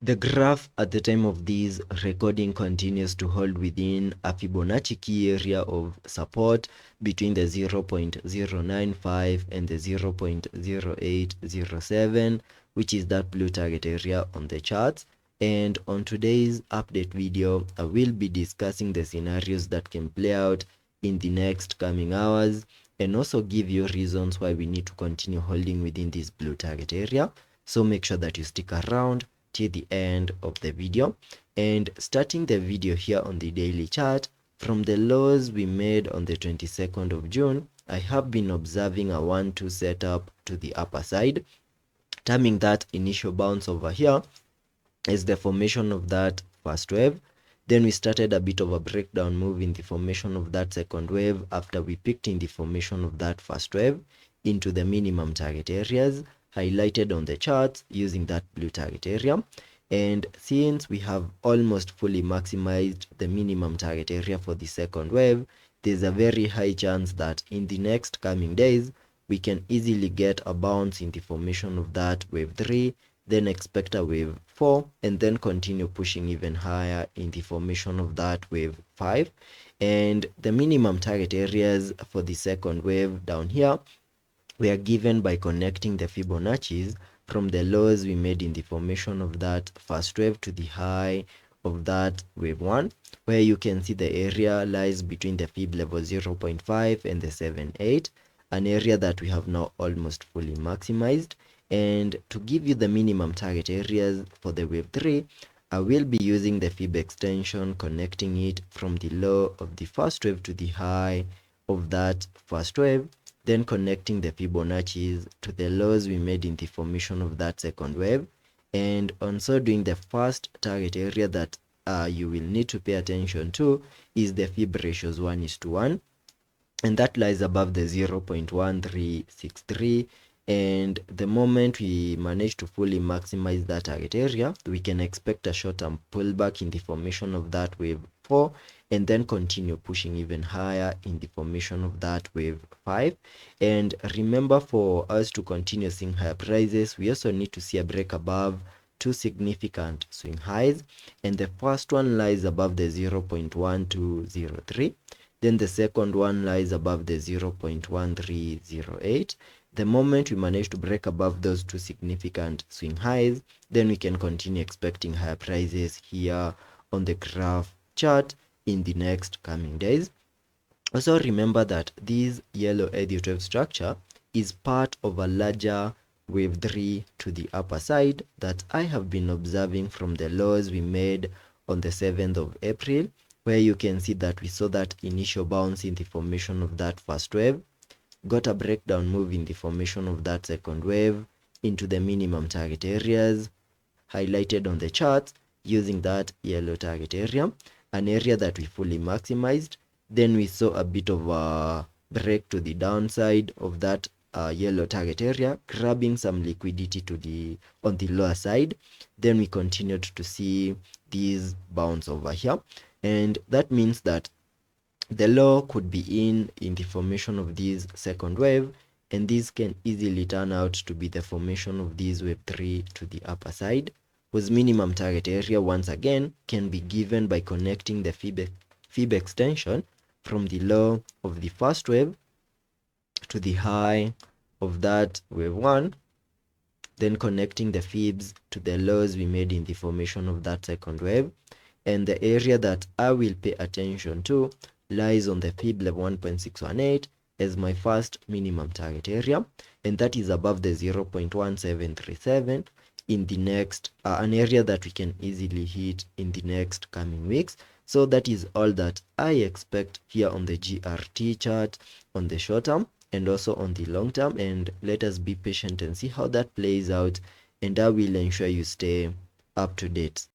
The graph at the time of this recording continues to hold within a Fibonacci key area of support between the 0.095 and the 0.0807, which is that blue target area on the charts. And on today's update video, I will be discussing the scenarios that can play out in the next coming hours and also give you reasons why we need to continue holding within this blue target area. So make sure that you stick around till the end of the video. And starting the video here on the daily chart, from the lows we made on the 22nd of June, I have been observing a 1-2 setup to the upper side, terming that initial bounce over here as the formation of that first wave. Then we started a bit of a breakdown move in the formation of that second wave after we picked in the formation of that first wave into the minimum target areas highlighted on the charts using that blue target area. And since we have almost fully maximized the minimum target area for the second wave, there's a very high chance that in the next coming days we can easily get a bounce in the formation of that wave 3, then expect a wave 4, and then continue pushing even higher in the formation of that wave 5. And the minimum target areas for the second wave down here we are given by connecting the Fibonacci's from the lows we made in the formation of that first wave to the high of that wave 1, where you can see the area lies between the Fib level 0.5 and the 7.8, an area that we have now almost fully maximized. And to give you the minimum target areas for the wave 3, I will be using the Fib extension, connecting it from the low of the first wave to the high of that first wave, then connecting the Fibonacci's to the lows we made in the formation of that second wave. And on so doing, the first target area that you will need to pay attention to is the Fib ratios 1:1, and that lies above the 0.1363. And the moment we manage to fully maximize that target area, we can expect a short-term pullback in the formation of that wave 4, and then continue pushing even higher in the formation of that wave 5. And remember, for us to continue seeing higher prices, we also need to see a break above two significant swing highs, and the first one lies above the 0.1203. Then the second one lies above the 0.1308. The moment we manage to break above those two significant swing highs, then we can continue expecting higher prices here on the graph chart in the next coming days. Also remember that this yellow edit wave structure is part of a larger wave 3 to the upper side that I have been observing from the lows we made on the 7th of April, where you can see that we saw that initial bounce in the formation of that first wave, got a breakdown move in the formation of that second wave into the minimum target areas highlighted on the chart using that yellow target area, an area that we fully maximized. Then we saw a bit of a break to the downside of that yellow target area, grabbing some liquidity to the on the lower side. Then we continued to see these bounce over here, and that means that the low could be in the formation of this second wave, and this can easily turn out to be the formation of this wave 3 to the upper side, whose minimum target area once again can be given by connecting the Fib extension from the low of the first wave to the high of that wave 1, then connecting the Fibs to the lows we made in the formation of that second wave. And the area that I will pay attention to lies on the Fib level 1.618 as my first minimum target area, and that is above the 0.1737 in the next an area that we can easily hit in the next coming weeks. So that is all that I expect here on the GRT chart on the short term and also on the long term, and let us be patient and see how that plays out, and I will ensure you stay up to date.